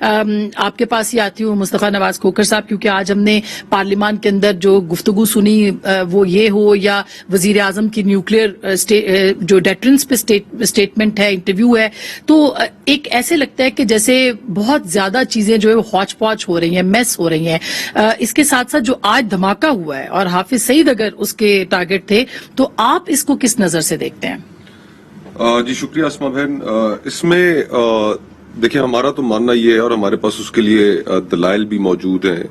آپ کے پاس ہی آتی ہوں مصطفیٰ نواز کھوکھر صاحب، کیونکہ آج ہم نے پارلیمان کے اندر جو گفتگو سنی وہ یہ ہو یا وزیر اعظم کی نیوکلیئر جو ڈیٹرنس پہ اسٹیٹمنٹ ہے، انٹرویو ہے، تو ایک ایسے لگتا ہے کہ جیسے بہت زیادہ چیزیں جو ہے وہ ہاچ پاچ ہو رہی ہیں، میس ہو رہی ہیں. اس کے ساتھ ساتھ جو آج دھماکہ ہوا ہے اور حافظ سعید اگر اس کے ٹارگٹ تھے، تو آپ اس کو کس نظر سے دیکھتے ہیں؟ جی شکریہ اسما بہن. اس میں دیکھیں ہمارا تو ماننا یہ ہے اور ہمارے پاس اس کے لیے دلائل بھی موجود ہیں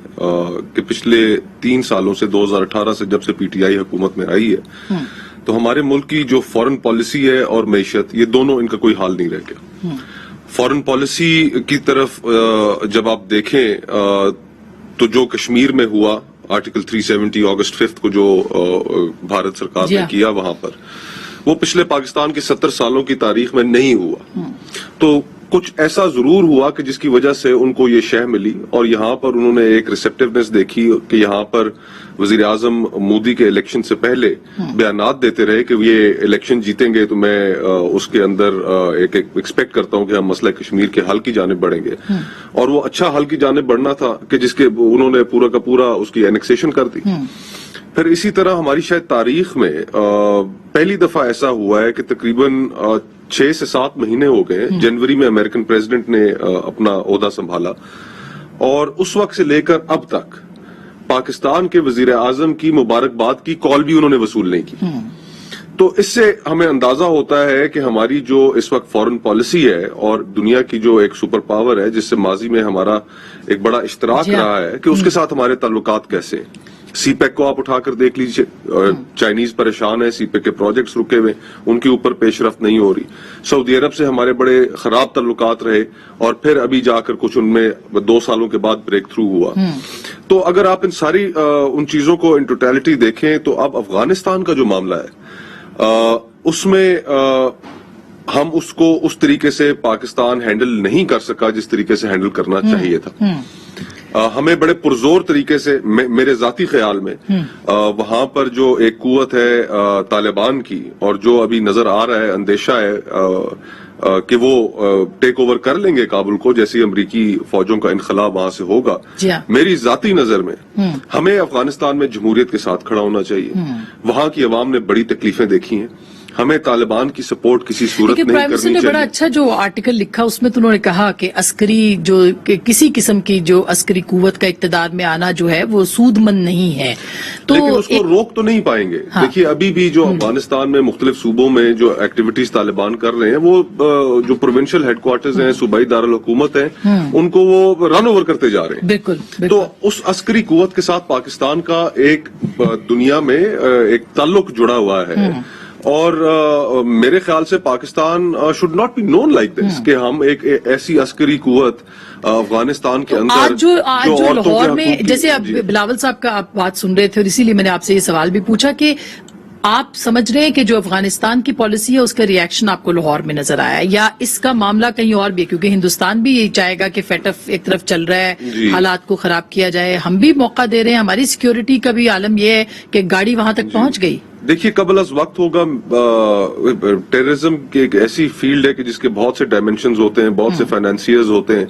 کہ پچھلے 3 سالوں سے 2018 سے جب سے پی ٹی آئی حکومت میں آئی ہے تو ہمارے ملک کی جو فورن پالیسی ہے اور معیشت، یہ دونوں ان کا کوئی حال نہیں رہ گیا. فورن پالیسی کی طرف جب آپ دیکھیں تو جو کشمیر میں ہوا آرٹیکل 370 اگست 5 کو جو بھارت سرکار نے کیا وہاں پر، وہ پچھلے پاکستان کے 70 سالوں کی تاریخ میں نہیں ہوا. تو کچھ ایسا ضرور ہوا کہ جس کی وجہ سے ان کو یہ شہ ملی، اور یہاں پر انہوں نے ایک ریسیپٹیونیس دیکھی کہ یہاں پر وزیر اعظم مودی کے الیکشن سے پہلے بیانات دیتے رہے کہ یہ الیکشن جیتیں گے تو میں اس کے اندر ایک ایکسپیکٹ کرتا ہوں کہ ہم مسئلہ کشمیر کے حل کی جانب بڑھیں گے، اور وہ اچھا حل کی جانب بڑھنا تھا کہ جس کے انہوں نے پورا کا پورا اس کی اینیکسیشن کر دی. پھر اسی طرح ہماری شاید تاریخ میں پہلی دفعہ ایسا ہوا ہے کہ تقریباً 6 سے 7 مہینے ہو گئے، جنوری میں امریکن پریزیڈنٹ نے اپنا عہدہ سنبھالا، اور اس وقت سے لے کر اب تک پاکستان کے وزیر اعظم کی مبارکباد کی کال بھی انہوں نے وصول نہیں کی. تو اس سے ہمیں اندازہ ہوتا ہے کہ ہماری جو اس وقت فورن پالیسی ہے اور دنیا کی جو ایک سپر پاور ہے جس سے ماضی میں ہمارا ایک بڑا اشتراک رہا ہے، کہ اس کے ساتھ ہمارے تعلقات کیسے ہیں. سی پیک کو آپ اٹھا کر دیکھ لیجئے، چائنیز پریشان ہے، سی پیک کے پروجیکٹس رکے ہوئے، ان کے اوپر پیش رفت نہیں ہو رہی. سعودی عرب سے ہمارے بڑے خراب تعلقات رہے، اور پھر ابھی جا کر کچھ ان میں 2 سالوں کے بعد بریک تھرو ہوا. تو اگر آپ ان ساری ان چیزوں کو ان ٹوٹیلٹی دیکھیں تو اب افغانستان کا جو معاملہ ہے اس میں ہم اس کو اس طریقے سے پاکستان ہینڈل نہیں کر سکا جس طریقے سے ہینڈل کرنا چاہیے تھا. ہمیں بڑے پرزور طریقے سے، میرے ذاتی خیال میں، وہاں پر جو ایک قوت ہے طالبان کی، اور جو ابھی نظر آ رہا ہے، اندیشہ ہے کہ وہ ٹیک اوور کر لیں گے کابل کو جیسی امریکی فوجوں کا انخلا وہاں سے ہوگا. میری ذاتی نظر میں ہمیں افغانستان میں جمہوریت کے ساتھ کھڑا ہونا چاہیے. وہاں کی عوام نے بڑی تکلیفیں دیکھی ہیں، ہمیں طالبان کی سپورٹ کسی صورت نہیں کرنی چاہیے. نے بڑا اچھا جو آرٹیکل لکھا اس میں تو انہوں نے کہا کہ عسکری جو کسی قسم کی جو عسکری قوت کا اقتدار میں آنا جو ہے وہ سود مند نہیں ہے، تو لیکن اس کو روک تو نہیں پائیں گے. دیکھیے ابھی بھی جو افغانستان میں مختلف صوبوں میں جو ایکٹیویٹیز طالبان کر رہے ہیں، وہ جو پروونشل ہیڈ کوارٹرز ہیں، صوبائی دارالحکومت ہیں، ان کو وہ رن اوور کرتے جا رہے ہیں. بالکل. تو اس عسکری قوت کے ساتھ پاکستان کا ایک دنیا میں ایک تعلق جڑا ہوا ہے، اور میرے خیال سے Pakistan should not be known like this کہ ہم ایک ایسی عسکری قوت افغانستان کے اندر آج جو لاہور میں، جیسے اب بلاول صاحب کا آپ بات سن رہے تھے اور اسی لیے میں نے آپ سے یہ سوال بھی پوچھا کہ آپ سمجھ رہے ہیں کہ جو افغانستان کی پالیسی ہے اس کا ریئیکشن آپ کو لاہور میں نظر آیا، یا اس کا معاملہ کہیں اور بھی ہے؟ کیونکہ ہندوستان بھی یہی چاہے گا کہ فیٹ اف ایک طرف چل رہا ہے، حالات کو خراب کیا جائے، ہم بھی موقع دے رہے ہیں، ہماری سیکیورٹی کا بھی عالم یہ ہے کہ گاڑی وہاں تک پہنچ گئی. دیکھیے قبل از وقت ہوگا، ٹیررزم کی ایک ایسی فیلڈ ہے کہ جس کے بہت سے ڈائمینشنز ہوتے ہیں، بہت سے فائنانسیئرز ہوتے ہیں.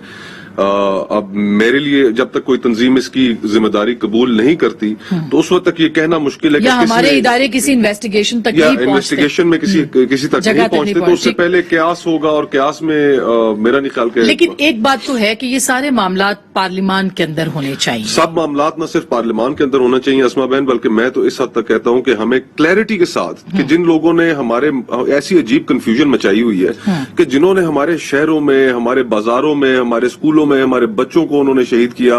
اب میرے لیے جب تک کوئی تنظیم اس کی ذمہ داری قبول نہیں کرتی تو اس وقت تک یہ کہنا مشکل ہے کہ ہمارے ادارے کسی انویسٹیگیشن تک انویسٹیگیشن میں کسی تک نہیں پہنچتے، تو اس سے پہلے قیاس ہوگا، اور قیاس میں میرا نہیں خیال کہ. لیکن ایک بات تو ہے کہ یہ سارے معاملات پارلیمان کے اندر ہونے چاہیے. سب معاملات نہ صرف پارلیمان کے اندر ہونا چاہیے اسما بہن، بلکہ میں تو اس حد تک کہتا ہوں کہ ہمیں کلیئرٹی کے ساتھ کہ جن لوگوں نے ہمارے ایسی عجیب کنفیوژن مچائی ہوئی ہے کہ جنہوں نے ہمارے شہروں میں، ہمارے بازاروں میں، ہمارے اسکولوں میں ہمارے بچوں کو انہوں نے شہید کیا،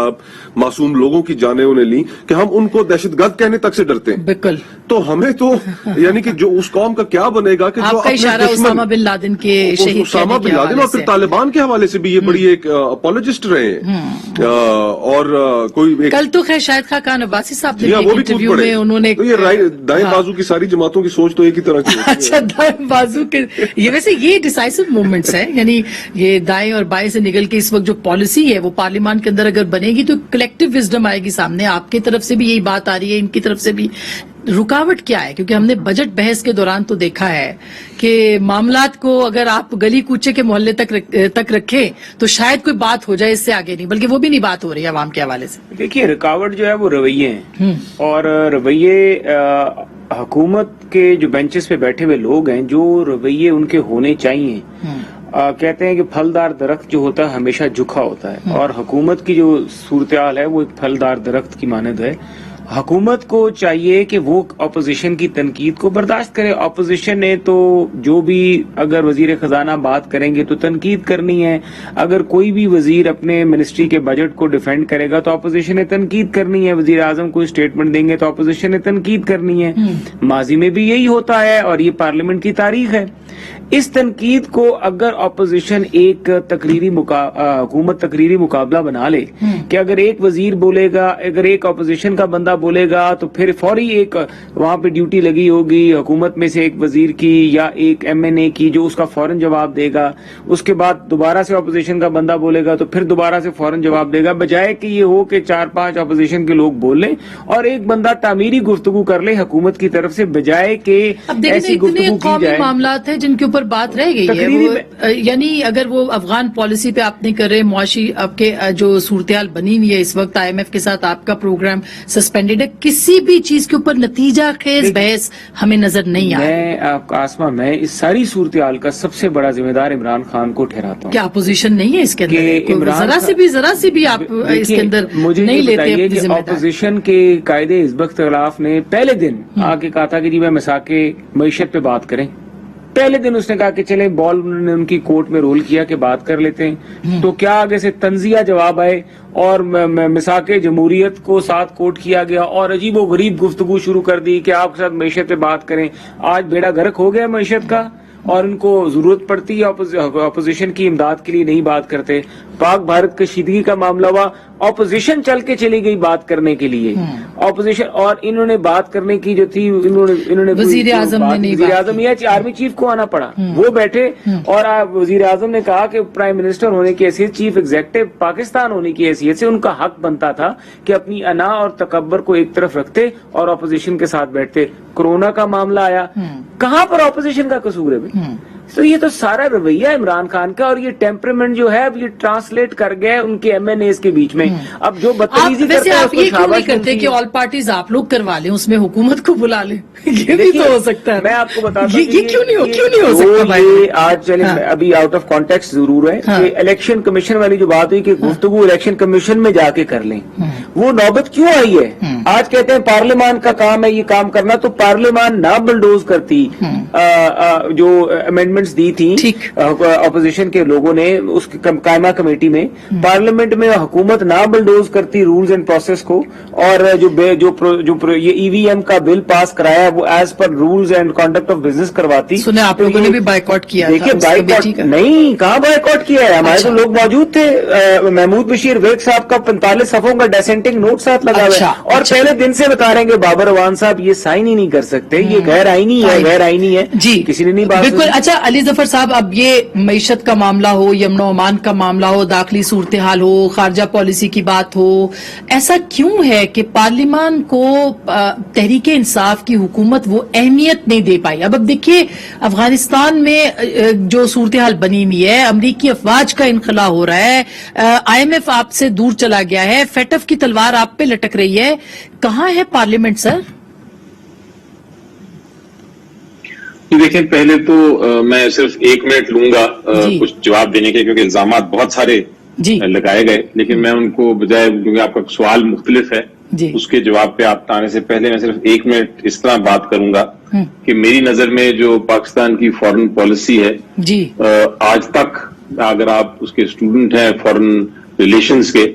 معصوم لوگوں کی جانیں انہیں لی، کہ ہم ان کو دہشت گرد کہنے تک سے ڈرتے ہیں. بالکل. تو ہمیں تو یعنی کہ جو اس قوم کا کیا بنے گا کہ جو اسامہ بن لادن کے شہید، اسامہ بن لادن، اور پھر طالبان کے حوالے سے بھی یہ بڑی ایک اپولوجسٹ رہے ہیں. اور کوئی کل تو خیر شاہد خاقان عباسی صاحب نے وہ بھی کود پڑے، انہوں نے دائیں بازو کی ساری جماعتوں کی سوچ تو ایک ہی طرح کی. اچھا، دائیں بازو کے یہ ویسے یہ ڈیسائسو موومنٹس ہیں، یعنی یہ دائیں اور بائیں سے نکل کے اس وقت جو پالیسی ہے وہ پارلیمان کے اندر اگر بنے گی تو کلیکٹیو وزڈم آئے گی سامنے. آپ کی طرف سے بھی یہی بات آ رہی ہے، ان کی طرف سے بھی. رکاوٹ کیا ہے؟ کیونکہ ہم نے بجٹ بحث کے دوران تو دیکھا ہے کہ معاملات کو اگر آپ گلی کوچے کے محلے تک رکھیں تو شاید کوئی بات ہو جائے، اس سے آگے نہیں، بلکہ وہ بھی نہیں بات ہو رہی ہے عوام کے حوالے سے. دیکھیے رکاوٹ جو ہے وہ رویے ہیں، اور رویے حکومت کے جو بینچز پہ بیٹھے ہوئے لوگ ہیں، جو رویے ان کے ہونے چاہیے. کہتے ہیں کہ پھلدار درخت جو ہوتا ہے ہمیشہ جھکا ہوتا ہے، اور حکومت کی جو صورتحال ہے وہ ایک پھلدار درخت کی مانند ہے. حکومت کو چاہیے کہ وہ اپوزیشن کی تنقید کو برداشت کرے. اپوزیشن نے تو جو بھی اگر وزیر خزانہ بات کریں گے تو تنقید کرنی ہے، اگر کوئی بھی وزیر اپنے منسٹری کے بجٹ کو ڈیفینڈ کرے گا تو اپوزیشن نے تنقید کرنی ہے، وزیر اعظم کوئی اسٹیٹمنٹ دیں گے تو اپوزیشن نے تنقید کرنی ہے. ماضی میں بھی یہی ہوتا ہے اور یہ پارلیمنٹ کی تاریخ ہے. اس تنقید کو اگر اپوزیشن ایک حکومت تقریری مقابلہ بنا لے کہ اگر ایک وزیر بولے گا، اگر ایک اپوزیشن کا بندہ بولے گا تو پھر فوری ایک وہاں پہ ڈیوٹی لگی ہوگی حکومت میں سے ایک وزیر کی یا ایک ایم این اے کی جو اس کا فوراً جواب دے گا. اس کے بعد دوبارہ سے اپوزیشن کا بندہ بولے گا تو پھر دوبارہ سے فوراً جواب دے گا، بجائے کہ یہ ہو کہ 4-5 اپوزیشن کے لوگ بول لیں اور ایک بندہ تعمیری گفتگو کر لے حکومت کی طرف سے، بجائے کہ ایسی گفتگو کی جائے. معاملات ہیں جن کے اوپر بات رہ گئی ہے، یعنی اگر وہ افغان پالیسی پہ آپ نہیں کر رہے، معاشی آپ کے جو صورتحال بنی ہوئی ہے اس وقت، آئی ایم ایف کے ساتھ آپ کا پروگرام سسپینڈیڈ ہے، کسی بھی چیز کے اوپر نتیجہ خیز بحث ہمیں نظر نہیں آ میں اس ساری صورتحال کا سب سے بڑا ذمہ دار عمران خان کو ٹھہراتا ہوں. کیا اپوزیشن نہیں ہے اس کے اندر؟ ذرا سی بھی آپ اس کے اندر نہیں لیتے اپنی ذمہ داری. اپوزیشن کے قائد حزب اختلاف نے پہلے دن آ کے کہا تھا کہ جی میں مساق معیشت پہ بات کریں. پہلے دن اس نے کہا کہ چلیں بال نے ان کی کورٹ میں رول کیا کہ بات کر لیتے ہیں، تو کیا آگے سے تنزیہ جواب آئے اور مساق جمہوریت کو ساتھ کوٹ کیا گیا اور عجیب و غریب گفتگو شروع کر دی کہ آپ کے ساتھ معیشت پہ بات کریں. آج بیڑا غرق ہو گیا معیشت کا اور ان کو ضرورت پڑتی ہے اپوزیشن کی امداد کے لیے نہیں بات کرتے. پاک بھارت کشیدگی کا معاملہ ہوا، اپوزیشن چل کے چلی گئی بات کرنے کے لیے، اپوزیشن، اور انہوں نے بات کرنے کی جو تھی انہوں نے وزیر اعظم یا آرمی چیف کو آنا پڑا، وہ بیٹھے اور وزیر اعظم نے کہا کہ پرائم منسٹر ہونے کی حیثیت، چیف ایگزیکٹو پاکستان ہونے کی حیثیت سے ان کا حق بنتا تھا کہ اپنی انا اور تکبر کو ایک طرف رکھتے اور اپوزیشن کے ساتھ بیٹھتے. کورونا کا معاملہ آیا، کہاں پر اپوزیشن کا قصور ہے بھائی؟ تو یہ تو سارا رویہ عمران خان کا، اور یہ ٹیمپرمنٹ جو ہے اب یہ ٹرانسلیٹ کر گئے ان کے ایم این ایز کے بیچ میں. اب جو بدتمیزی کرتے ہیں آپ یہ کیوں نہیں کرتے کہ آل پارٹیز آپ لوگ کروا لیں، اس میں حکومت کو بلا لیں؟ یہ بھی تو ہو سکتا ہے. میں آپ کو بتاتا ہوں یہ کیوں نہیں ہو سکتا بھائی؟ آج چلیں ابھی آؤٹ آف کانٹیکسٹ ضرور ہے کہ الیکشن کمیشن والی جو بات ہوئی کہ گفتگو الیکشن کمیشن میں جا کے کر لیں، وہ نوبت کیوں آئی ہے؟ آج کہتے ہیں پارلیمان کا کام ہے یہ کام کرنا، تو پارلیمان نہ بلڈوز کرتی جو امینڈمنٹس دی تھی اپوزیشن کے لوگوں نے اس قائمہ کمیٹی میں، پارلیمنٹ میں حکومت نہ بلڈوز کرتی رولز اینڈ پروسیس کو، اور جو یہ ای وی ایم کا بل پاس کرایا وہ as per rules and conduct of business کرواتی. سنے آپ لوگوں نے بھی بائیکاٹ کیا. دیکھیے بائیکاٹ نہیں، کہاں بائیکاٹ کیا ہے، ہمارے تو لوگ موجود تھے. محمود بشیر ویگ صاحب کا 45 صفحوں کا ڈیسینٹنگ نوٹ ساتھ لگا ہوا ہے، اور پہلے دن سے بتا رہے ہیں کہ بابر اوان صاحب یہ سائن ہی نہیں کر سکتے، یہ غیر آئینی ہے، غیر آئینی ہے. جی کسی نے نہیں بات بالکل. اچھا علی ظفر صاحب، اب یہ معیشت کا معاملہ ہو، یمن و عمان کا معاملہ ہو، داخلی صورتحال ہو، خارجہ پالیسی کی بات ہو، ایسا کیوں ہے کہ پارلیمان کو تحریک انصاف کی حکومت وہ اہمیت نہیں دے پائی؟ اب دیکھیے افغانستان میں جو صورتحال بنی ہوئی ہے، امریکی افواج کا انخلا ہو رہا ہے، آئی ایم ایف آپ سے دور چلا گیا ہے، فیٹف کی تلوار آپ پہ لٹک رہی ہے، کہاں ہے پارلیمنٹ سر؟ دیکھیں پہلے تو میں صرف 1 منٹ لوں گا کچھ جواب دینے کے، کیونکہ الزامات بہت سارے لگائے گئے، لیکن میں ان کو بجائے، کیونکہ آپ کا سوال مختلف ہے، اس کے جواب پہ آپ آنے سے پہلے میں صرف 1 منٹ اس طرح بات کروں گا کہ میری نظر میں جو پاکستان کی فورن پالیسی ہے، آج تک اگر آپ اس کے اسٹوڈنٹ ہیں فورن ریلیشنز کے،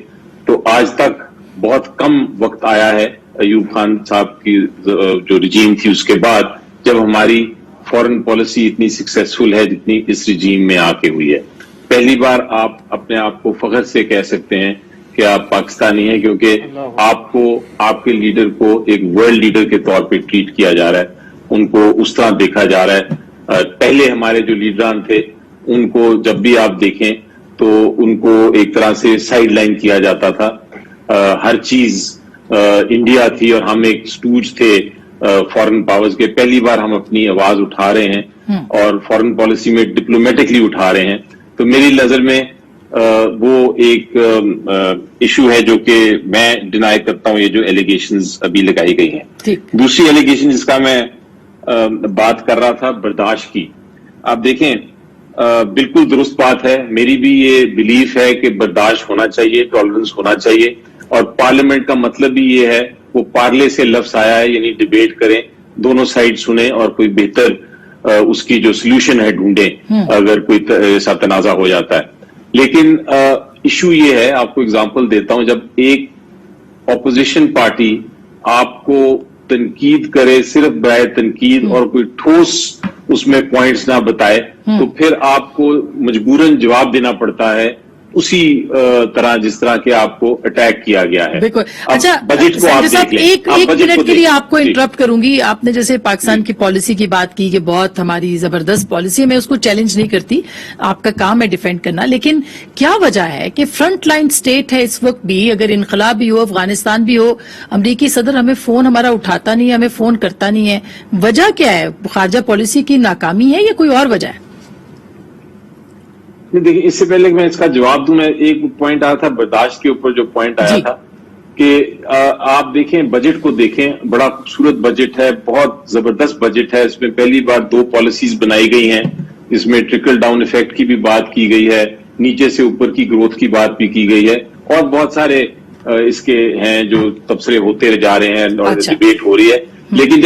تو آج تک بہت کم وقت آیا ہے ایوب خان صاحب کی جو رجیم تھی اس کے بعد، جب ہماری فورن پالیسی اتنی سکسیسفل ہے جتنی اس رجیم میں آ کے ہوئی ہے. پہلی بار آپ اپنے آپ کو فخر سے کہہ سکتے ہیں کہ آپ پاکستانی ہیں، کیونکہ آپ کو، آپ کے لیڈر کو ایک ورلڈ لیڈر کے طور پہ ٹریٹ کیا جا رہا ہے، ان کو اس طرح دیکھا جا رہا ہے. پہلے ہمارے جو لیڈران تھے ان کو جب بھی آپ دیکھیں تو ان کو ایک طرح سے سائیڈ لائن کیا جاتا تھا، ہر چیز انڈیا تھی اور ہم ایک سٹوج تھے فورن پاورز کے پہلی بار ہم اپنی آواز اٹھا رہے ہیں اور فورن پالیسی میں ڈپلومیٹکلی اٹھا رہے ہیں. تو میری نظر میں وہ ایک ایشو ہے جو کہ میں ڈینائی کرتا ہوں, یہ جو ایلیگیشنز ابھی لگائی گئی ہیں. دوسری ایلیگیشن جس کا میں بات کر رہا تھا برداشت کی, آپ دیکھیں بالکل درست بات ہے, میری بھی یہ بلیف ہے کہ برداشت ہونا چاہیے, ٹالرنس ہونا چاہیے, اور پارلیمنٹ کا مطلب بھی یہ ہے وہ پارلے سے لفظ آیا ہے, یعنی ڈیبیٹ کریں, دونوں سائڈ سنیں اور کوئی بہتر اس کی جو سولوشن ہے ڈھونڈیں اگر کوئی ایسا تنازع ہو جاتا ہے. لیکن ایشو یہ ہے, آپ کو اگزامپل دیتا ہوں, جب ایک اپوزیشن پارٹی آپ کو تنقید کرے صرف برائے تنقید اور کوئی ٹھوس اس میں پوائنٹس نہ بتائے, تو پھر آپ کو مجبوراً جواب دینا پڑتا ہے اسی طرح جس طرح کہ آپ کو اٹیک کیا گیا ہے. بالکل. اچھا صاحب, ایک منٹ کے لیے آپ کو انٹرپٹ کروں گی. آپ نے جیسے پاکستان کی پالیسی کی بات کی کہ بہت ہماری زبردست پالیسی ہے, میں اس کو چیلنج نہیں کرتی, آپ کا کام ہے ڈیفینڈ کرنا, لیکن کیا وجہ ہے کہ فرنٹ لائن سٹیٹ ہے اس وقت بھی, اگر انقلاب بھی ہو, افغانستان بھی ہو, امریکی صدر ہمیں فون ہمارا اٹھاتا نہیں ہے, ہمیں فون کرتا نہیں ہے, وجہ کیا ہے؟ خارجہ پالیسی کی ناکامی ہے یا کوئی اور وجہ ہے؟ دیکھیں, اس سے پہلے میں اس کا جواب دوں, میں ایک پوائنٹ آیا تھا برداشت کے اوپر, جو پوائنٹ آیا تھا کہ آپ دیکھیں بجٹ کو دیکھیں, بڑا خوبصورت بجٹ ہے, بہت زبردست بجٹ ہے, اس میں پہلی بار 2 پالیسیز بنائی گئی ہیں, اس میں ٹرکل ڈاؤن ایفیکٹ کی بھی بات کی گئی ہے, نیچے سے اوپر کی گروتھ کی بات بھی کی گئی ہے, اور بہت سارے اس کے ہیں جو تبصرے ہوتے جا رہے ہیں اور ڈبیٹ ہو رہی ہے. لیکن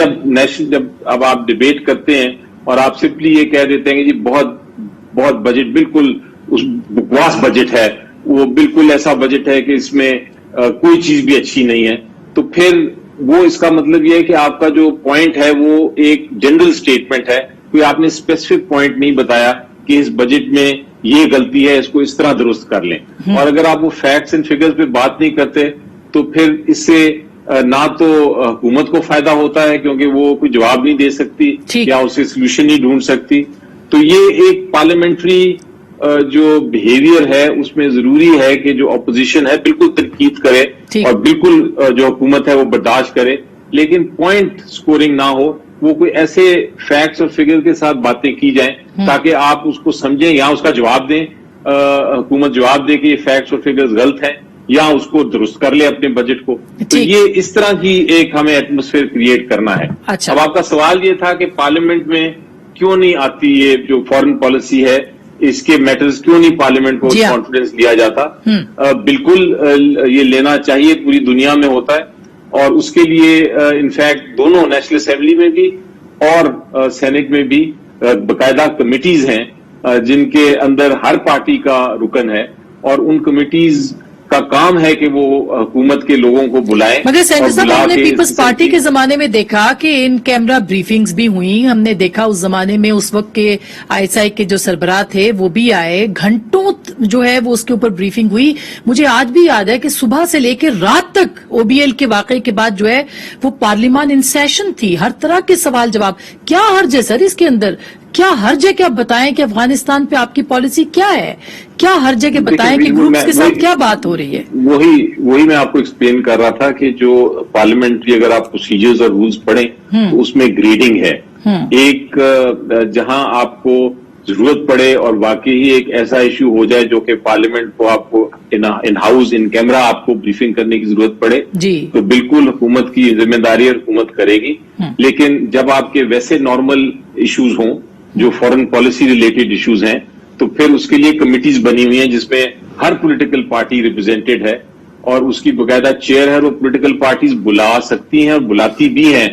جب اب آپ ڈبیٹ کرتے ہیں اور آپ سمپلی یہ کہہ دیتے ہیں کہ جی بہت بجٹ بالکل بکواس بجٹ ہے, وہ بالکل ایسا بجٹ ہے کہ اس میں کوئی چیز بھی اچھی نہیں ہے, تو پھر وہ اس کا مطلب یہ ہے کہ آپ کا جو پوائنٹ ہے وہ ایک جنرل سٹیٹمنٹ ہے, کوئی آپ نے اسپیسیفک پوائنٹ نہیں بتایا کہ اس بجٹ میں یہ غلطی ہے, اس کو اس طرح درست کر لیں. اور اگر آپ وہ فیکٹس اینڈ فگرز پہ بات نہیں کرتے تو پھر اس سے نہ تو حکومت کو فائدہ ہوتا ہے کیونکہ وہ کوئی جواب نہیں دے سکتی یا اسے سولوشن نہیں ڈھونڈ سکتی. تو یہ ایک پارلیمنٹری جو بیہیویئر ہے اس میں ضروری ہے کہ جو اپوزیشن ہے بالکل تنقید کرے اور بالکل جو حکومت ہے وہ برداشت کرے, لیکن پوائنٹ سکورنگ نہ ہو, وہ کوئی ایسے فیکٹس اور فگر کے ساتھ باتیں کی جائیں تاکہ آپ اس کو سمجھیں یا اس کا جواب دیں, حکومت جواب دے کہ یہ فیکٹس اور فگرز غلط ہیں یا اس کو درست کر لے اپنے بجٹ کو. تو یہ اس طرح کی ایک ہمیں ایٹماسفیئر کریٹ کرنا ہے. اب آپ کا سوال یہ تھا کہ پارلیمنٹ میں کیوں نہیں آتی یہ جو فورن پالیسی ہے, اس کے میٹرز کیوں نہیں پارلیمنٹ کو کانفیڈنس لیا جاتا؟ بالکل یہ لینا چاہیے, پوری دنیا میں ہوتا ہے, اور اس کے لیے انفیکٹ دونوں نیشنل اسمبلی میں بھی اور سینٹ میں بھی باقاعدہ کمیٹیز ہیں جن کے اندر ہر پارٹی کا رکن ہے, اور ان کمیٹیز کا کام ہے کہ وہ حکومت کے لوگوں کو بلائیں. مگر سینٹر صاحب, ہم نے پیپلز پارٹی کے زمانے میں دیکھا کہ ان کیمرہ بریفنگز بھی ہوئی, ہم نے دیکھا اس زمانے میں اس وقت کے ISI کے جو سربراہ تھے وہ بھی آئے, گھنٹوں جو ہے وہ اس کے اوپر بریفنگ ہوئی. مجھے آج بھی یاد ہے کہ صبح سے لے کے رات تک OBL کے واقعے کے بعد جو ہے وہ پارلیمان ان سیشن تھی, ہر طرح کے سوال جواب. کیا حرج ہے سر اس کے اندر؟ کیا حرج ہے کہ آپ بتائیں کہ افغانستان پہ آپ کی پالیسی کیا ہے؟ کیا حرج ہے کہ بتائیں کہ گروپس کے ساتھ کیا بات ہو رہی ہے؟ وہی میں آپ کو ایکسپلین کر رہا تھا کہ جو پارلیمنٹری اگر آپ پروسیجرز اور رولز پڑھیں تو اس میں گریڈنگ ہے. ایک جہاں آپ کو ضرورت پڑے اور واقعی ہی ایک ایسا ایشو ہو جائے جو کہ پارلیمنٹ کو آپ کو ان ہاؤس ان کیمرہ آپ کو بریفنگ کرنے کی ضرورت پڑے, تو بالکل حکومت کی ذمہ داری اور حکومت کرے گی. لیکن جب آپ کے ویسے نارمل ایشوز ہوں جو فورن پالیسی ریلیٹڈ ایشوز ہیں, تو پھر اس کے لیے کمیٹیز بنی ہوئی ہیں جس میں ہر پولیٹیکل پارٹی ریپرزینٹیڈ ہے, اور اس کی باقاعدہ چیئر ہے, وہ پولیٹیکل پارٹیز بلا سکتی ہیں اور بلاتی بھی ہیں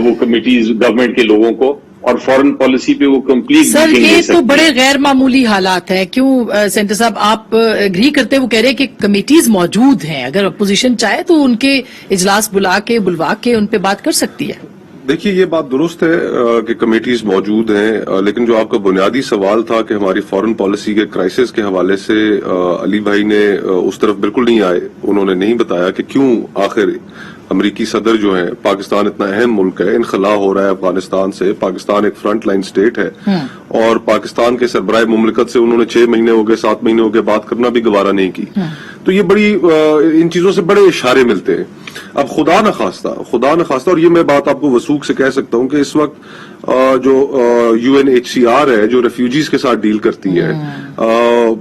وہ کمیٹیز گورنمنٹ کے لوگوں کو, اور فورن پالیسی پہ وہ کمپلیٹ. سر یہ تو بڑے غیر معمولی حالات ہیں. کیوں سینٹر صاحب آپ اگری کرتے, وہ کہہ رہے کہ کمیٹیز موجود ہیں, اگر اپوزیشن چاہے تو ان کے اجلاس بلوا کے ان پہ بات کر سکتی ہے. دیکھیے یہ بات درست ہے کہ کمیٹیز موجود ہیں, لیکن جو آپ کا بنیادی سوال تھا کہ ہماری فورن پالیسی کے کرائسس کے حوالے سے علی بھائی نے اس طرف بالکل نہیں آئے. انہوں نے نہیں بتایا کہ کیوں آخر امریکی صدر جو ہیں, پاکستان اتنا اہم ملک ہے, انخلا ہو رہا ہے افغانستان سے, پاکستان ایک فرنٹ لائن سٹیٹ ہے, اور پاکستان کے سربراہ مملکت سے انہوں نے 6 مہینے ہو گئے 7 مہینے ہو گئے بات کرنا بھی گوارا نہیں کی. تو یہ بڑی ان چیزوں سے بڑے اشارے ملتے ہیں. اب خدا نخواستہ، اور یہ میں بات آپ کو وثوق سے کہہ سکتا ہوں کہ اس وقت جو UNHCR ہے جو ریفیوجیز کے ساتھ ڈیل کرتی ہے،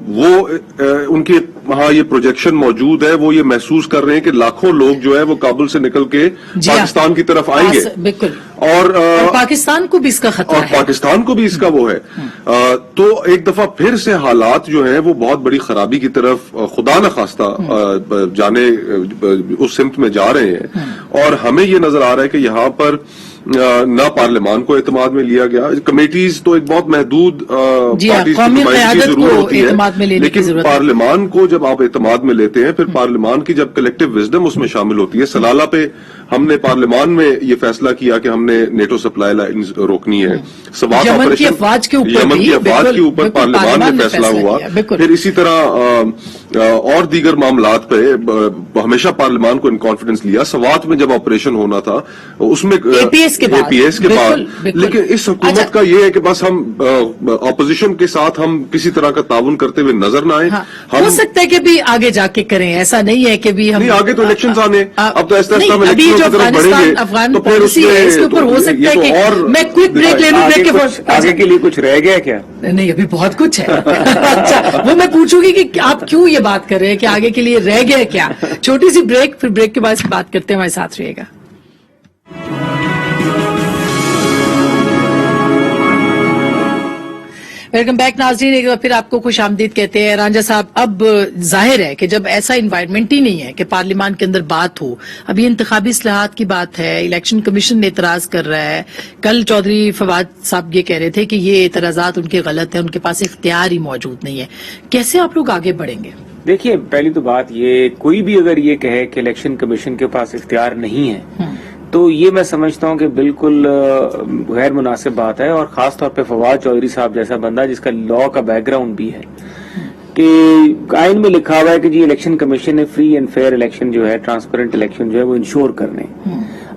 وہ ان کے وہاں یہ پروجیکشن موجود ہے، وہ یہ محسوس کر رہے ہیں کہ لاکھوں لوگ جو ہے وہ کابل سے نکل کے پاکستان کی طرف آئیں گے، بالکل، اور پاکستان کو بھی اس کا خطرہ ہے، پاکستان کو بھی اس کا وہ ہے، تو ایک دفعہ پھر سے حالات جو ہیں وہ بہت بڑی خرابی کی طرف خدا نخواستہ جانے اس سمت میں جا رہے ہیں، اور ہمیں یہ نظر آ رہا ہے کہ یہاں پر نہ پارلیمان کو اعتماد میں لیا گیا، کمیٹیز تو ایک بہت محدود پارٹیز کی نمائندگی ضرور ہوتی ہے، لیکن پارلیمان کو جب آپ اعتماد میں لیتے ہیں، پھر پارلیمان کی جب کلیکٹیو وزڈم اس میں شامل ہوتی ہے، سلالہ پہ ہم نے پارلیمان میں یہ فیصلہ کیا کہ ہم نے نیٹو سپلائی لائن روکنی ہے، سوات یمن کی آپریشن افواج کے اوپر پارلیمان میں فیصلہ ہوا، پھر اسی طرح اور دیگر معاملات پہ ہمیشہ پارلیمان کو ان کانفیڈنس لیا، سوات میں جب آپریشن ہونا تھا اس میں APS کے بعد، لیکن اس حکومت کا یہ ہے کہ بس ہم اپوزیشن کے ساتھ ہم کسی طرح کا تعاون کرتے ہوئے نظر نہ آئے، ہو سکتا ہے کہ بھی آگے جا کے کریں، ایسا نہیں ہے کہ بھی ہم نہیں، آگے تو الیکشنز آنے، اب تو ایسا ہم الیکشنوں کی طرف بڑھیں گے، افغان تو پھر اس کے اوپر ہو سکتا ہے کہ میں کوئک بریک لے لوں، بریک کے آگے کے لیے کچھ رہ گیا کیا؟ نہیں، ابھی بہت کچھ ہے، اچھا وہ میں پوچھوں گی کہ آپ کیوں یہ بات کر رہے ہیں کہ آگے کے لیے رہ گیا کیا؟ چھوٹی سی بریک، پھر بریک کے بعد بات کرتے ہیں، ہمارے ساتھ رہیے گا۔ ویلکم بیک ناظرین، ایک بار پھر آپ کو خوش آمدید کہتے ہیں۔ رانجھا صاحب، اب ظاہر ہے کہ جب ایسا انوائرمنٹ ہی نہیں ہے کہ پارلیمان کے اندر بات ہو، اب یہ انتخابی اصلاحات کی بات ہے، الیکشن کمیشن اعتراض کر رہا ہے، کل چودھری فواد صاحب یہ کہہ رہے تھے کہ یہ اعتراضات ان کے غلط ہیں، ان کے پاس اختیار ہی موجود نہیں ہے، کیسے آپ لوگ آگے بڑھیں گے؟ دیکھیے، پہلی تو بات یہ، کوئی بھی اگر یہ کہے کہ الیکشن کمیشن کے پاس اختیار نہیں ہے تو یہ میں سمجھتا ہوں کہ بالکل غیر مناسب بات ہے، اور خاص طور پہ فواد چودھری صاحب جیسا بندہ جس کا لا کا بیک گراؤنڈ بھی ہے، کہ آئین میں لکھا ہوا ہے کہ جی الیکشن کمیشن نے فری اینڈ فیئر الیکشن جو ہے، ٹرانسپیرنٹ الیکشن جو ہے وہ انشور کرنے،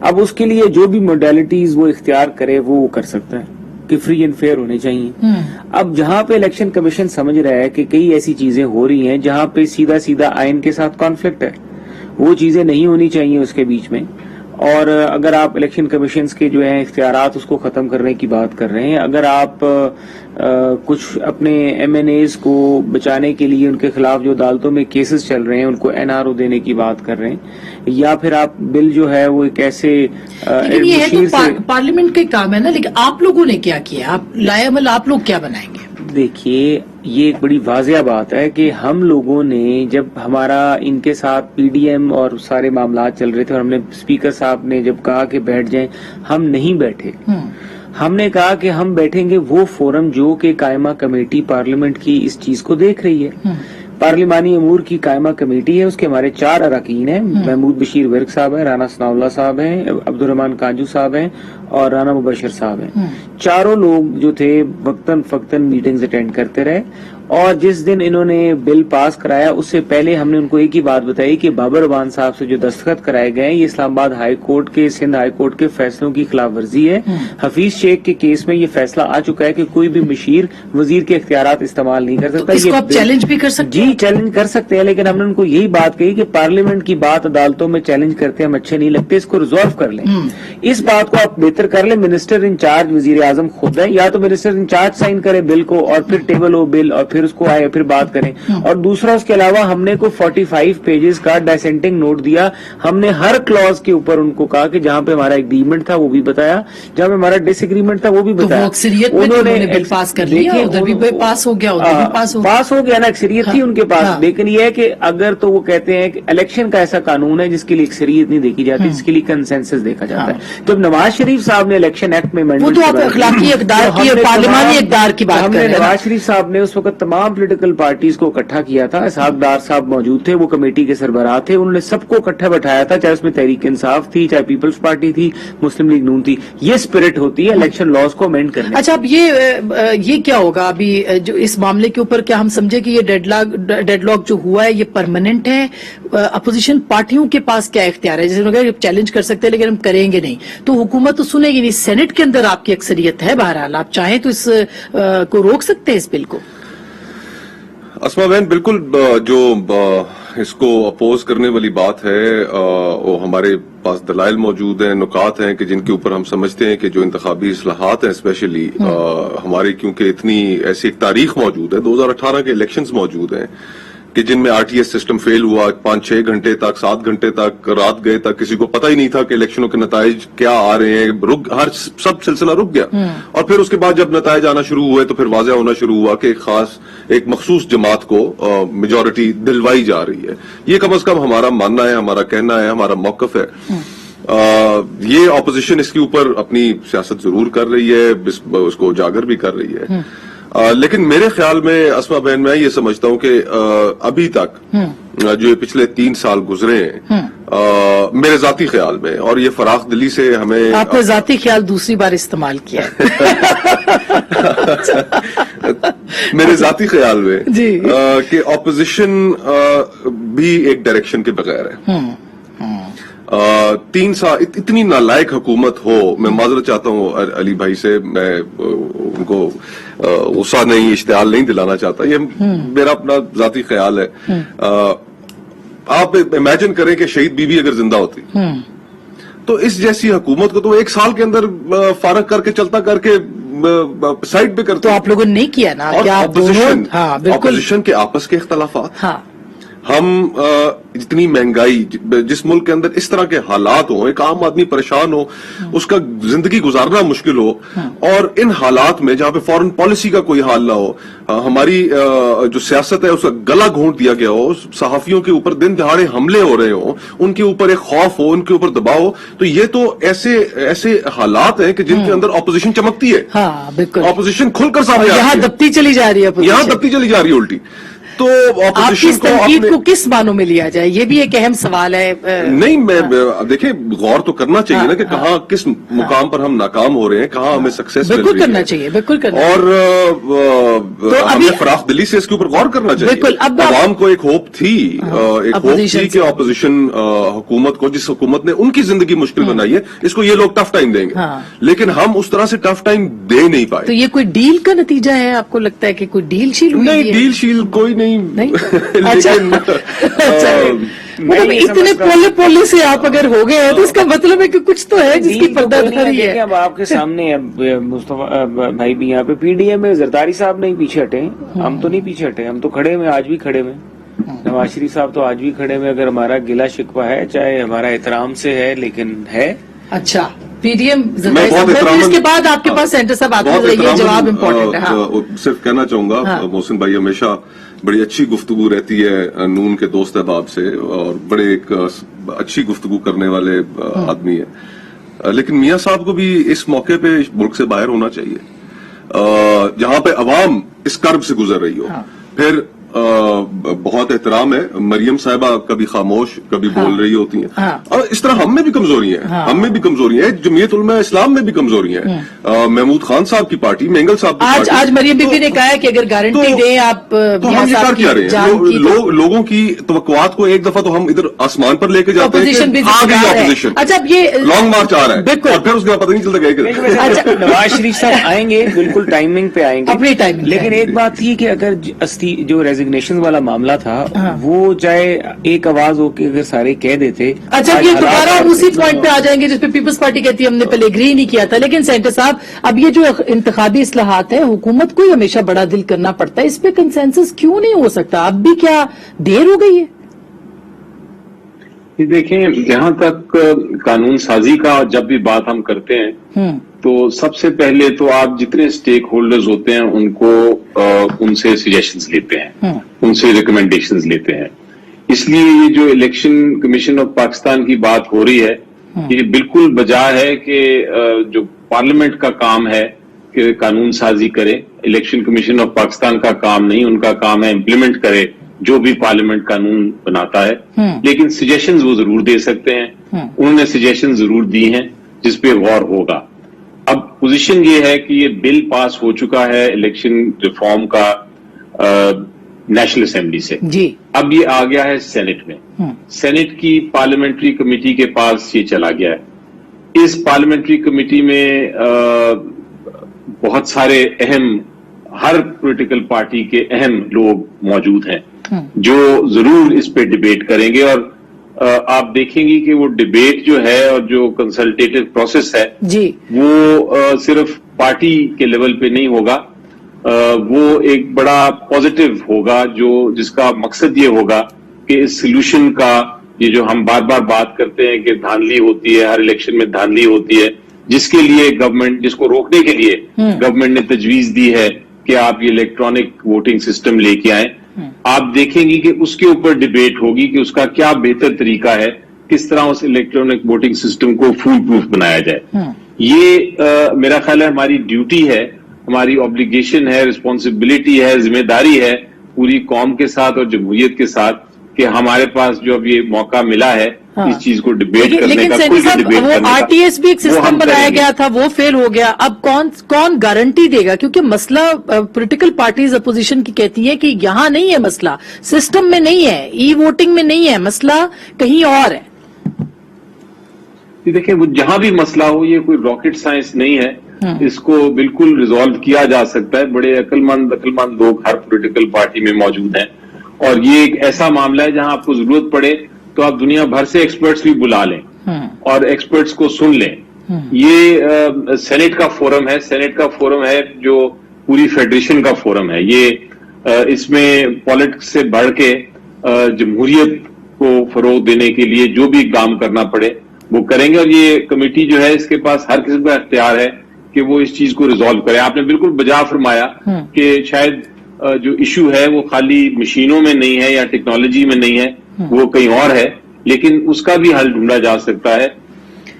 اب اس کے لیے جو بھی موڈیلٹیز وہ اختیار کرے وہ کر سکتا ہے کہ فری اینڈ فیئر ہونے چاہیے۔ اب جہاں پہ الیکشن کمیشن سمجھ رہا ہے کہ کئی ایسی چیزیں ہو رہی ہیں جہاں پہ سیدھا آئین کے ساتھ کانفلکٹ ہے، وہ چیزیں نہیں ہونی چاہیے اس کے بیچ میں، اور اگر آپ الیکشن کمیشنز کے جو ہیں اختیارات اس کو ختم کرنے کی بات کر رہے ہیں، اگر آپ کچھ اپنے MNAs کو بچانے کے لیے ان کے خلاف جو عدالتوں میں کیسز چل رہے ہیں ان کو NRO دینے کی بات کر رہے ہیں، یا پھر آپ بل جو ہے وہ ایک ایسے لیکن یہ ہے تو پارلیمنٹ کا کام ہے نا، لیکن آپ لوگوں نے کیا کیا؟ آپ لائے عمل آپ لوگ کیا بنائیں گے؟ دیکھیے، یہ ایک بڑی واضح بات ہے کہ ہم لوگوں نے جب ہمارا ان کے ساتھ PDM اور سارے معاملات چل رہے تھے اور ہم نے اسپیکر صاحب نے جب کہا کہ بیٹھ جائیں، ہم نہیں بیٹھے، ہم نے کہا کہ ہم بیٹھیں گے وہ فورم جو کہ قائمہ کمیٹی پارلیمنٹ کی اس چیز کو دیکھ رہی ہے، پارلیمانی امور کی قائمہ کمیٹی ہے، اس کے ہمارے 4 اراکین ہیں، محمود بشیر ورک صاحب ہیں، رانا ثناء اللہ صاحب ہیں، عبد الرحمان کانجو صاحب ہیں اور رانا مبشر صاحب ہیں، چاروں لوگ جو تھے وقتاً فقتاً میٹنگز اٹینڈ کرتے رہے، اور جس دن انہوں نے بل پاس کرایا اس سے پہلے ہم نے ان کو ایک ہی بات بتائی کہ بابر اعوان صاحب سے جو دستخط کرائے گئے ہیں یہ اسلام آباد ہائی کورٹ کے، سندھ ہائی کورٹ کے فیصلوں کی خلاف ورزی ہے، حفیظ شیخ کے کیس میں یہ فیصلہ آ چکا ہے کہ کوئی بھی مشیر وزیر کے اختیارات استعمال نہیں کر سکتا۔ اس کو آپ چیلنج بھی کر سکتے ہیں؟ جی چیلنج کر سکتے ہیں، لیکن ہم نے ان کو یہی بات کہی کہ پارلیمنٹ کی بات عدالتوں میں چیلنج کرتے ہم اچھے نہیں لگتے، اس کو ریزالو کر لیں، اس بات کو آپ بہتر کر لیں، منسٹر انچارج وزیر اعظم خود ہے، یا تو منسٹر انچارج سائن کرے بل کو اور پھر ٹیبل ہو بل اور پھر اس کو آئے پھر بات کریں، اور دوسرا اس کے علاوہ ہم نے کوئی 45 پیجز کا ڈائسینٹنگ نوٹ دیا، ہم نے ہر کلوز کے اوپر ان کو کہا کہ جہاں پہ ہمارا ایگریمنٹ تھا وہ بھی بتایا، جہاں پہ ہمارا ڈس ایگریمنٹ تھا وہ بھی بتایا، انہوں نے بل پاس کر لیا، ادھر بھی پاس ہو گیا، ادھر بھی پاس ہو گیا نا، اکثریت تھی ان کے پاس، لیکن یہ ہے کہ اگر تو وہ کہتے ہیں کہ الیکشن کا ایسا قانون ہے جس کے لیے اکثریت نہیں دیکھی جاتی، جس کے لیے کنسنسس دیکھا جاتا ہے، جب نواز شریف صاحب نے الیکشن ایکٹ میں وہ تو آپ اخلاقی اقدار کی اور پارلیمانی اقدار کی بات کر رہے ہیں، نواز شریف صاحب نے اس وقت تمام پولیٹیکل پارٹیز کو اکٹھا کیا تھا، اسحاق ڈار صاحب موجود تھے، وہ کمیٹی کے سربراہ تھے، انہوں نے سب کو اکٹھا بٹھایا تھا، چاہے اس میں تحریک انصاف تھی، چاہے پیپلز پارٹی تھی، مسلم لیگ نون تھی، یہ اسپرٹ ہوتی ہے الیکشن لاز کو امینڈ کرنے۔ اچھا، اب یہ کیا ہوگا ابھی جو اس معاملے کے اوپر، کیا ہم سمجھے کہ یہ ڈیڈ لاک جو ہوا ہے یہ پرماننٹ ہے؟ اپوزیشن پارٹیوں کے پاس کیا اختیار ہے؟ جیسے انہوں نے کہا چیلنج کر سکتے ہیں لیکن ہم کریں گے نہیں، تو حکومت تو سنے گی نہیں، سینٹ کے اندر آپ کی اکثریت ہے، بہرحال آپ چاہیں تو اس کو روک سکتے ہیں اس بل کو۔ اسما بہن، بالکل جو اس کو اپوز کرنے والی بات ہے وہ ہمارے پاس دلائل موجود ہیں, نکات ہیں کہ جن کے اوپر ہم سمجھتے ہیں کہ جو انتخابی اصلاحات ہیں اسپیشلی ہماری, کیونکہ اتنی ایسی ایک تاریخ موجود ہے, 2018 کے الیکشنز موجود ہیں کہ جن میں R T S system fail ہوا, 5-6 گھنٹے تک, 7 گھنٹے تک, رات گئے تک, کسی کو پتہ ہی نہیں تھا کہ الیکشنوں کے نتائج کیا آ رہے ہیں, ہر سب سلسلہ رک گیا. اور پھر اس کے بعد جب نتائج آنا شروع ہوئے تو پھر واضح ہونا شروع ہوا کہ ایک مخصوص جماعت کو میجورٹی دلوائی جا رہی ہے. یہ کم از کم ہمارا ماننا ہے, ہمارا کہنا ہے, ہمارا موقف ہے. یہ اپوزیشن اس کے اوپر اپنی سیاست ضرور کر رہی ہے, اس کو اجاگر بھی کر رہی ہے. لیکن میرے خیال میں اسما بہن, میں یہ سمجھتا ہوں کہ ابھی تک جو پچھلے 3 سال گزرے ہیں میرے ذاتی خیال میں, اور یہ فراخ دلی سے ہمیں, آپ نے ذاتی خیال دوسری بار استعمال کیا میرے ذاتی خیال میں جی کہ اپوزیشن بھی ایک ڈائریکشن کے بغیر ہے. 3 سال اتنی نالائق حکومت ہو, میں معذرت چاہتا ہوں علی بھائی سے, میں ان کو غصہ نہیں, اشتعال نہیں دلانا چاہتا, یہ میرا اپنا ذاتی خیال ہے. آپ امیجن کریں کہ شہید بی بی اگر زندہ ہوتی تو اس جیسی حکومت کو تو 1 سال کے اندر فارغ کر کے, چلتا کر کے سائڈ پہ کرتے. تو آپ لوگوں نے نہیں کیا نا, اور اپوزیشن کے آپس کے اختلافات, ہاں, ہم اتنی مہنگائی, جس ملک کے اندر اس طرح کے حالات ہوں, ایک عام آدمی پریشان ہو, اس کا زندگی گزارنا مشکل ہو, اور ان حالات میں جہاں پہ فورن پالیسی کا کوئی حال نہ ہو, ہماری جو سیاست ہے اس کا گلا گھونٹ دیا گیا ہو, صحافیوں کے اوپر دن دہاڑے حملے ہو رہے ہوں, ان کے اوپر ایک خوف ہو, ان کے اوپر دباؤ ہو, تو یہ تو ایسے حالات ہیں کہ جن کے اندر اپوزیشن چمکتی ہے. ہاں بالکل, اپوزیشن کھل کر سامنے یہاں دبتی چلی جا رہی ہے, یہاں دبتی چلی جا رہی ہے الٹی. تو آپ کی اس تنقید کو کس معنوں میں لیا جائے, یہ بھی ایک اہم سوال ہے. نہیں, میں دیکھیں غور تو کرنا چاہیے نا کہ کہاں کس مقام پر ہم ناکام ہو رہے ہیں, کہاں ہمیں سکسیس مل رہی ہے. بالکل کرنا چاہیے, بالکل کرنا اور ہمیں فراخ دلی سے اس کے اوپر غور کرنا چاہیے. بالکل, عوام کو ایک ہوپ تھی کہ اپوزیشن حکومت کو, جس حکومت نے ان کی زندگی مشکل بنائی ہے, اس کو یہ لوگ ٹف ٹائم دیں گے, لیکن ہم اس طرح سے ٹف ٹائم دے نہیں پائے. تو یہ کوئی ڈیل کا نتیجہ ہے, آپ کو لگتا ہے کہ کوئی ڈیل شیل ہوئی؟ نہیں, ڈیل شیل کوئی نہیں. لیکن اتنے پولے سے آپ اگر ہو گئے ہیں تو اس کا مطلب ہے کہ کچھ تو ہے جس کی پردہ دھاری ہے. اب آپ کے سامنے اب مصطفیٰ بھائی بھی یہاں پہ پی ڈی ایم میں زرداری صاحب نہیں پیچھے ہٹے, ہم تو نہیں پیچھے ہٹے, ہم تو کھڑے ہوئے, آج بھی کھڑے ہوئے. نواز شریف صاحب تو آج بھی کھڑے ہوئے. اگر ہمارا گلا شکوہ ہے, چاہے ہمارا احترام سے ہے, لیکن ہے. اچھا, پی ڈی ایم اس کے بعد آپ کے پاس سینٹر صاحب آتے رہیے, جواب امپورٹنٹ ہے. صرف کہنا چاہوں گا, محسن بھائی ہمیشہ بڑی اچھی گفتگو رہتی ہے نون کے دوست احباب سے, اور بڑے ایک اچھی گفتگو کرنے والے آدمی ہے. لیکن میاں صاحب کو بھی اس موقع پہ ملک سے باہر ہونا چاہیے جہاں پہ عوام اس کرب سے گزر رہی ہو. پھر بہت احترام ہے, مریم صاحبہ کبھی خاموش کبھی بول رہی ہوتی ہیں, اور اس طرح ہم میں بھی کمزوری ہیں, ہم میں بھی کمزوری ہیں, جمعیت علماء اسلام میں بھی کمزوری ہیں. محمود خان صاحب کی پارٹی, مینگل صاحب کی پارٹی, آج مریم بی بی نے کہا ہے کہ اگر گارنٹی دیں آپ, تو ہم یہ کر کیا رہے ہیں, لوگوں کی توقعات کو ایک دفعہ تو ہم ادھر آسمان پر لے کے جاتے ہیں, اپوزیشن اچھا اب یہ لانگ مارچ آ رہا ہے, اور پھر اس کے بعد پتہ نہیں چلتا کہ نواز شریف صاحب آئیں گے, بالکل ٹائمنگ پہ آئیں گے, اپنی ٹائمنگ. لیکن ایک بات تھی کہ اگر جو ریزگنیشن والا معاملہ تھا وہ چاہے ایک آواز ہو کے اگر سارے کہہ دیتے. اچھا, یہ دوبارہ ہم اسی پوائنٹ پہ آ جائیں گے جس پہ پیپلز پارٹی کہتی ہے ہم نے پہلے اگری نہیں کیا تھا. لیکن سینٹر صاحب, اب یہ جو انتخابی اصلاحات ہیں, حکومت کو ہی ہمیشہ بڑا دل کرنا پڑتا ہے, اس پہ کنسنسس کیوں نہیں ہو سکتا؟ اب بھی کیا دیر ہو گئی ہے؟ دیکھیں, جہاں تک قانون سازی کا جب بھی بات ہم کرتے ہیں تو سب سے پہلے تو آپ جتنے سٹیک ہولڈرز ہوتے ہیں ان کو ان سے سجیشنز لیتے ہیں, ان سے ریکمنڈیشنز لیتے ہیں. اس لیے یہ جو الیکشن کمیشن آف پاکستان کی بات ہو رہی ہے, یہ بالکل بجا ہے کہ جو پارلیمنٹ کا کام ہے کہ قانون سازی کرے. الیکشن کمیشن آف پاکستان کا کام نہیں, ان کا کام ہے امپلیمنٹ کرے جو بھی پارلیمنٹ قانون بناتا ہے. لیکن سجیشنز وہ ضرور دے سکتے ہیں, انہوں نے سجیشن ضرور دی ہیں جس پہ غور ہوگا. اب پوزیشن یہ ہے کہ یہ بل پاس ہو چکا ہے الیکشن ریفارم کا نیشنل اسمبلی سے, اب یہ آ گیا ہے سینٹ میں, سینٹ کی پارلیمنٹری کمیٹی کے پاس یہ چلا گیا ہے. اس پارلیمنٹری کمیٹی میں بہت سارے اہم, ہر پولیٹیکل پارٹی کے اہم لوگ موجود ہیں. جو ضرور اس پہ ڈبیٹ کریں گے، اور آپ دیکھیں گی کہ وہ ڈبیٹ جو ہے اور جو کنسلٹیٹو پروسیس ہے جی وہ صرف پارٹی کے لیول پہ نہیں ہوگا، وہ ایک بڑا پازیٹو ہوگا جس کا مقصد یہ ہوگا کہ اس سولوشن کا، یہ جو ہم بار بار بات کرتے ہیں کہ دھاندلی ہوتی ہے، ہر الیکشن میں دھاندلی ہوتی ہے، جس کے لیے گورنمنٹ، جس کو روکنے کے لیے گورنمنٹ نے تجویز دی ہے کہ آپ یہ الیکٹرانک ووٹنگ سسٹم لے کے آئیں، آپ دیکھیں گی کہ اس کے اوپر ڈبیٹ ہوگی کہ اس کا کیا بہتر طریقہ ہے، کس طرح اس الیکٹرانک ووٹنگ سسٹم کو فول پروف بنایا جائے۔ یہ میرا خیال ہے ہماری ڈیوٹی ہے، ہماری آبلیگیشن ہے، رسپانسبلٹی ہے، ذمہ داری ہے پوری قوم کے ساتھ اور جمہوریت کے ساتھ کہ ہمارے پاس جو اب یہ موقع ملا ہے اس چیز کو ڈبیٹ کرنے لیکن کا، سینی کھل کے صاحب ڈبیٹ وہ کرنے کا، آر ٹی ایس بھی ایک وہ سسٹم ہم بنایا کریں گے۔ گیا تھا، وہ فیل ہو گیا، اب کون گارنٹی دے گا؟ کیونکہ مسئلہ پولیٹیکل پارٹیز اپوزیشن کی کہتی ہے کہ یہاں نہیں ہے مسئلہ، سسٹم میں نہیں ہے، ای ووٹنگ میں نہیں ہے، مسئلہ کہیں اور ہے۔ دیکھیں وہ جہاں بھی مسئلہ ہو، یہ کوئی راکٹ سائنس نہیں ہے، اس کو بالکل ریزالو کیا جا سکتا ہے، بڑے عقل مند لوگ ہر پولیٹیکل پارٹی میں موجود ہیں، اور یہ ایک ایسا معاملہ ہے جہاں آپ کو ضرورت پڑے تو آپ دنیا بھر سے ایکسپرٹس بھی بلا لیں اور ایکسپرٹس کو سن لیں۔ یہ سینٹ کا فورم ہے، سینٹ کا فورم ہے جو پوری فیڈریشن کا فورم ہے، یہ اس میں پالیٹکس سے بڑھ کے جمہوریت کو فروغ دینے کے لیے جو بھی کام کرنا پڑے وہ کریں گے، اور یہ کمیٹی جو ہے اس کے پاس ہر قسم کا اختیار ہے کہ وہ اس چیز کو ریزالو کرے۔ آپ نے بالکل بجا فرمایا کہ شاید جو ایشو ہے وہ خالی مشینوں میں نہیں ہے یا ٹیکنالوجی میں نہیں ہے، وہ کہیں اور ہے، لیکن اس کا بھی حل ڈھونڈا جا سکتا ہے۔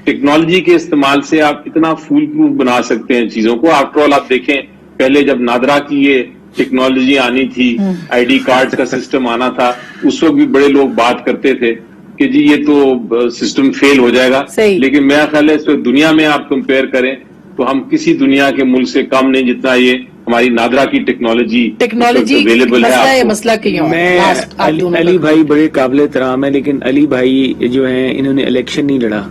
ٹیکنالوجی کے استعمال سے آپ اتنا فول پروف بنا سکتے ہیں چیزوں کو۔ آفٹر آل آپ دیکھیں پہلے جب نادرا کی یہ ٹیکنالوجی آنی تھی، آئی ڈی کارڈ کا سسٹم آنا تھا، اس وقت بھی بڑے لوگ بات کرتے تھے کہ جی یہ تو سسٹم فیل ہو جائے گا، لیکن میرا خیال ہے اس وقت دنیا میں آپ کمپیئر کریں تو ہم کسی دنیا کے ملک سے کم نہیں جتنا یہ ہماری نادرا کی ٹیکنالوجی اویلیبل ہے۔ مسئلہ کہیں اور۔ میں علی بھائی بڑے قابل احترام ہے، لیکن علی بھائی جو ہیں انہوں نے الیکشن نہیں لڑا،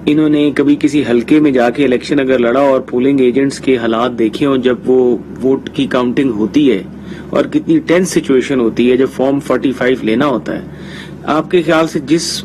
انہوں نے کبھی کسی حلقے میں جا کے الیکشن اگر لڑا اور پولنگ ایجنٹس کے حالات دیکھے ہوں جب وہ ووٹ کی کاؤنٹنگ ہوتی ہے اور کتنی ٹینس سچویشن ہوتی ہے جب فارم 45 لینا ہوتا ہے، آپ کے خیال سے جس